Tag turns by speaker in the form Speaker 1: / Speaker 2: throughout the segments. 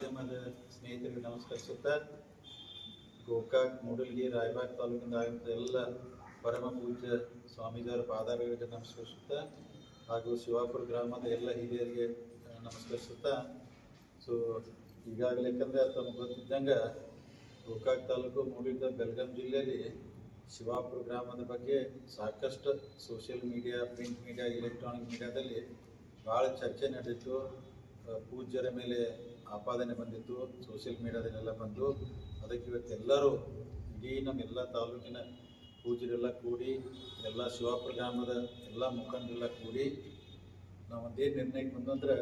Speaker 1: ಮಾಧ್ಯಮದ ಸ್ನೇಹಿತರಿಗೆ ನಮಸ್ಕರಿಸುತ್ತಾ ಗೋಕಾಕ್ ಮೂಡಲಗಿ ರಾಯಬಾಗ್ ತಾಲೂಕಿಂದ ಆಗಿದ್ದ ಎಲ್ಲ ಪರಮ ಪೂಜ್ಯ ಸ್ವಾಮೀಜಿಯವರ ಪಾದಾರಗಳಿಗೆ ನಮಸ್ಕರಿಸುತ್ತಾ ಹಾಗೂ ಶಿವಾಪುರ ಗ್ರಾಮದ ಎಲ್ಲ ಹಿರಿಯರಿಗೆ ನಮಸ್ಕರಿಸುತ್ತಾ ಸೊ ಈಗಾಗಲೇ ಯಾಕಂದರೆ ತಮಗೆ ಗೊತ್ತಿದ್ದಂಗೆ ಗೋಕಾಕ್ ತಾಲೂಕು ಮೂಡಲಗಿ ಬೆಳಗಾಂ ಜಿಲ್ಲೆಯಲ್ಲಿ ಶಿವಾಪುರ ಗ್ರಾಮದ ಬಗ್ಗೆ ಸಾಕಷ್ಟು social media, print media, electronic ಮೀಡಿಯಾದಲ್ಲಿ ಭಾಳ ಚರ್ಚೆ ನಡೆದಿತ್ತು. ಪೂಜ್ಯರ ಮೇಲೆ ಆಪಾದನೆ ಬಂದಿತ್ತು, ಸೋಷಿಯಲ್ ಮೀಡಿಯಾದಲ್ಲೆಲ್ಲ ಬಂದು ಅದಕ್ಕೆ ಇವತ್ತೆಲ್ಲರೂ ಇಡೀ ನಮ್ಮೆಲ್ಲ ತಾಲೂಕಿನ ಪೂಜ್ಯರೆಲ್ಲ ಕೂಡಿ ಎಲ್ಲ ಶಿವಾಪುರ ಗ್ರಾಮದ ಎಲ್ಲ ಮುಖಂಡರೆಲ್ಲ ಕೂಡಿ ನಾವು ಒಂದೇನು ನಿರ್ಣಯಕ್ಕೆ ಬಂದಂದ್ರೆ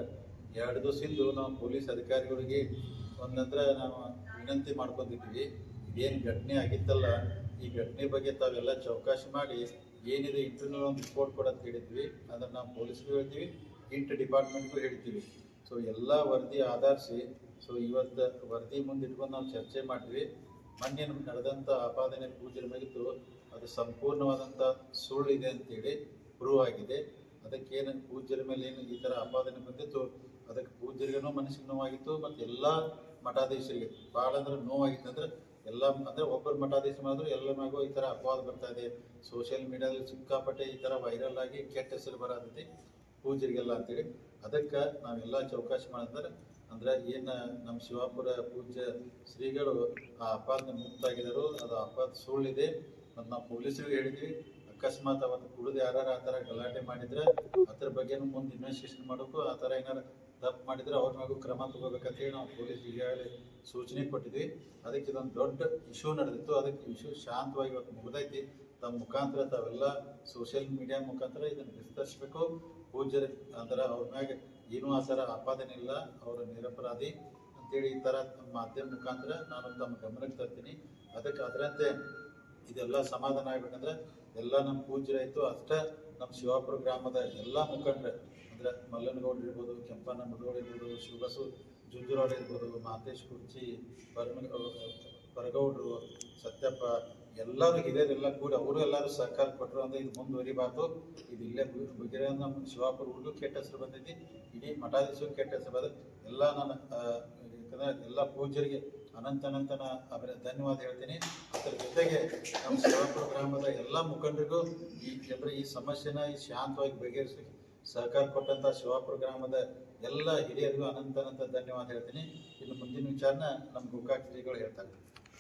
Speaker 1: 2 ದಿವಸದಿಂದ ನಾವು ಪೊಲೀಸ್ ಅಧಿಕಾರಿಗಳಿಗೆ ಒಂದಂದ್ರೆ ನಾವು ವಿನಂತಿ ಮಾಡ್ಕೊಂಡಿದ್ವಿ. ಏನು ಘಟನೆ ಆಗಿತ್ತಲ್ಲ, ಈ ಘಟನೆ ಬಗ್ಗೆ ತಾವೆಲ್ಲ ಚೌಕಾಶಿ ಮಾಡಿ ಏನಿದೆ ಇಂಟರ್ನಲ್ ಒಂದು ರಿಪೋರ್ಟ್ ಕೊಡೋದು ಹೇಳಿದ್ವಿ. ಅದನ್ನು ನಾವು ಪೊಲೀಸ್ಗೂ ಹೇಳ್ತೀವಿ, ಇಂಟರ್ ಡಿಪಾರ್ಟ್ಮೆಂಟ್ಗೂ ಹೇಳ್ತೀವಿ. ಸೊ ಎಲ್ಲ ವರದಿ ಆಧರಿಸಿ ಸೊ ಇವತ್ತು ವರದಿ ಮುಂದೆ ಇಟ್ಕೊಂಡು ನಾವು ಚರ್ಚೆ ಮಾಡಿದ್ವಿ. ಮೊನ್ನೆ ನಡೆದಂಥ ಆಪಾದನೆ ಪೂಜ್ಯರ ಮೇಲಿತ್ತು, ಅದು ಸಂಪೂರ್ಣವಾದಂಥ ಸುಳ್ಳಿದೆ ಅಂತೇಳಿ ಪ್ರೂವ್ ಆಗಿದೆ. ಅದಕ್ಕೇನು ಪೂಜ್ಯರ ಮೇಲೆ ಏನು ಈ ಥರ ಆಪಾದನೆ ಬಂದಿತ್ತು, ಅದಕ್ಕೆ ಪೂಜ್ಯರಿಗೂ ಮನಸ್ಸಿಗೆ ನೋವಾಗಿತ್ತು ಮತ್ತು ಎಲ್ಲ ಮಠಾಧೀಶರಿಗೆ ಭಾಳ ಅಂದ್ರೆ ನೋವಾಗಿತ್ತು. ಅಂದರೆ ಎಲ್ಲ ಅಂದರೆ ಒಬ್ಬರು ಮಠಾಧೀಶ ಮಾಡಿದ್ರು ಎಲ್ಲ ಮ್ಯಾಗೂ ಈ ಥರ ಅಪವಾದ ಬರ್ತಾ ಇದೆ. ಸೋಷಿಯಲ್ ಮೀಡಿಯಾದಲ್ಲಿ ಸಿಕ್ಕಾಪಟ್ಟೆ ಈ ಥರ ವೈರಲ್ ಆಗಿ ಕೆಟ್ಟ ಹೆಸರು ಬರತೈತಿ ಪೂಜ್ಯರಿಗೆಲ್ಲ ಅಂತೇಳಿ ಅದಕ್ಕೆ ನಾವೆಲ್ಲ ಚೌಕಾಶಿ ಮಾಡಿದ್ರೆ ಅಂದರೆ ಏನು ನಮ್ಮ ಶಿವಾಪುರ ಪೂಜ್ಯ ಶ್ರೀಗಳು ಆ ಅಪವಾದ ಮುಕ್ತಾಗಿದ್ದರು, ಅದು ಅಪವಾದ ಸುಳ್ಳಿದೆ. ಮತ್ತು ನಾವು ಪೊಲೀಸರಿಗೆ ಹೇಳಿದ್ವಿ, ಅಕಸ್ಮಾತ್ ಅವತ್ತು ಕುಡಿದು ಯಾರು ಆ ಥರ ಗಲಾಟೆ ಮಾಡಿದ್ರೆ ಅದ್ರ ಬಗ್ಗೆನೂ ಮುಂದೆ ಇನ್ವೆಸ್ಟಿಗೇಷನ್ ಮಾಡೋಕ್ಕೂ ಆ ಥರ ಏನಾರು ತಪ್ಪು ಮಾಡಿದರೆ ಅವ್ರ ಮ್ಯಾಗೂ ಕ್ರಮ ತಗೋಬೇಕಂತೇಳಿ ನಾವು ಪೊಲೀಸ್ ಈಗಾಗಲೇ ಸೂಚನೆ ಕೊಟ್ಟಿದ್ವಿ. ಅದಕ್ಕೆ ಇದೊಂದು ದೊಡ್ಡ ಇಶ್ಯೂ ನಡೆದಿತ್ತು. ಅದಕ್ಕೆ ಇಶ್ಯೂ ಶಾಂತವಾಗಿ ಇವತ್ತು ಮುಗಿದೈತಿ. ತಮ್ಮ ಮುಖಾಂತರ ತಾವೆಲ್ಲ ಸೋಷಿಯಲ್ ಮೀಡಿಯಾ ಮುಖಾಂತರ ಇದನ್ನು ವಿಸ್ತರಿಸಬೇಕು. ಪೂಜ್ಯರ ಅಂದ್ರೆ ಅವ್ರ ಮ್ಯಾಗ ಏನೂ ಆ ಥರ ಆಪಾದನೆ ಇಲ್ಲ, ಅವರು ನಿರಪರಾಧಿ ಅಂತೇಳಿ ಈ ಥರ ಮಾಧ್ಯಮ ಮುಖಾಂತರ ನಾನು ತಮ್ಮ ಗಮನಕ್ಕೆ ತರ್ತೀನಿ. ಅದಕ್ಕೆ ಅದರಂತೆ ಇದೆಲ್ಲ ಸಮಾಧಾನ ಆಗ್ಬೇಕಂದ್ರೆ ಎಲ್ಲ ನಮ್ಮ ಪೂಜ್ಯರಾಯಿತು ಅಷ್ಟೇ ನಮ್ಮ ಶಿವಾಪುರ ಗ್ರಾಮದ ಎಲ್ಲ ಮುಖಂಡರು ಅಂದರೆ ಮಲ್ಲನಗೌಡ್ರು ಇರ್ಬೋದು, ಕೆಂಪಣ್ಣ ಮುದಗೌಡ ಇರ್ಬೋದು, ಶಿವಬಸು ಜುಂಜುರಾಡ್ ಇರ್ಬೋದು, ಮಾತೇಶ್ ಕುರ್ಚಿ, ಪರಗೌಡರು, ಸತ್ಯಪ್ಪ, ಎಲ್ಲರೂ ಹಿರಿಯರೆಲ್ಲ ಕೂಡ ಅವರು ಎಲ್ಲರೂ ಸಹಕಾರ ಕೊಟ್ಟರು. ಅಂದರೆ ಇದು ಮುಂದುವರಿಬಾರ್ದು, ಇದು ಇಲ್ಲೇ ಬಗೆರೆ ನಮ್ಮ ಶಿವಾಪುರಗೂ ಕೆಟ್ಟ ಹೆಸರು ಬಂದೈತಿ, ಇಡೀ ಮಠಾಧೀಶರು ಕೆಟ್ಟ ಹೆಸರು ಬಂದ ಎಲ್ಲ ನಾನು ಯಾಕಂದರೆ ಎಲ್ಲ ಪೂಜ್ಯರಿಗೆ ಅನಂತನ ಧನ್ಯವಾದ ಹೇಳ್ತೀನಿ. ಅದರ ಜೊತೆಗೆ ನಮ್ಮ ಶಿವಾಪುರ ಗ್ರಾಮದ ಎಲ್ಲ ಮುಖಂಡರಿಗೂ ಈ ಸಮಸ್ಯೆನ ಈ ಶಾಂತವಾಗಿ ಬಗೆಹರಿಸಲಿಕ್ಕೆ ಸಹಕಾರ ಕೊಟ್ಟಂಥ ಶಿವಾಪುರ ಗ್ರಾಮದ ಎಲ್ಲ ಹಿರಿಯರಿಗೂ ಅನಂತ ಧನ್ಯವಾದ ಹೇಳ್ತೀನಿ. ಇನ್ನು ಮುಂದಿನ ವಿಚಾರನ ನಮ್ಮ ಗೋಕಾಕ್ ಶ್ರೀಗಳು ಹೇಳ್ತಾರೆ.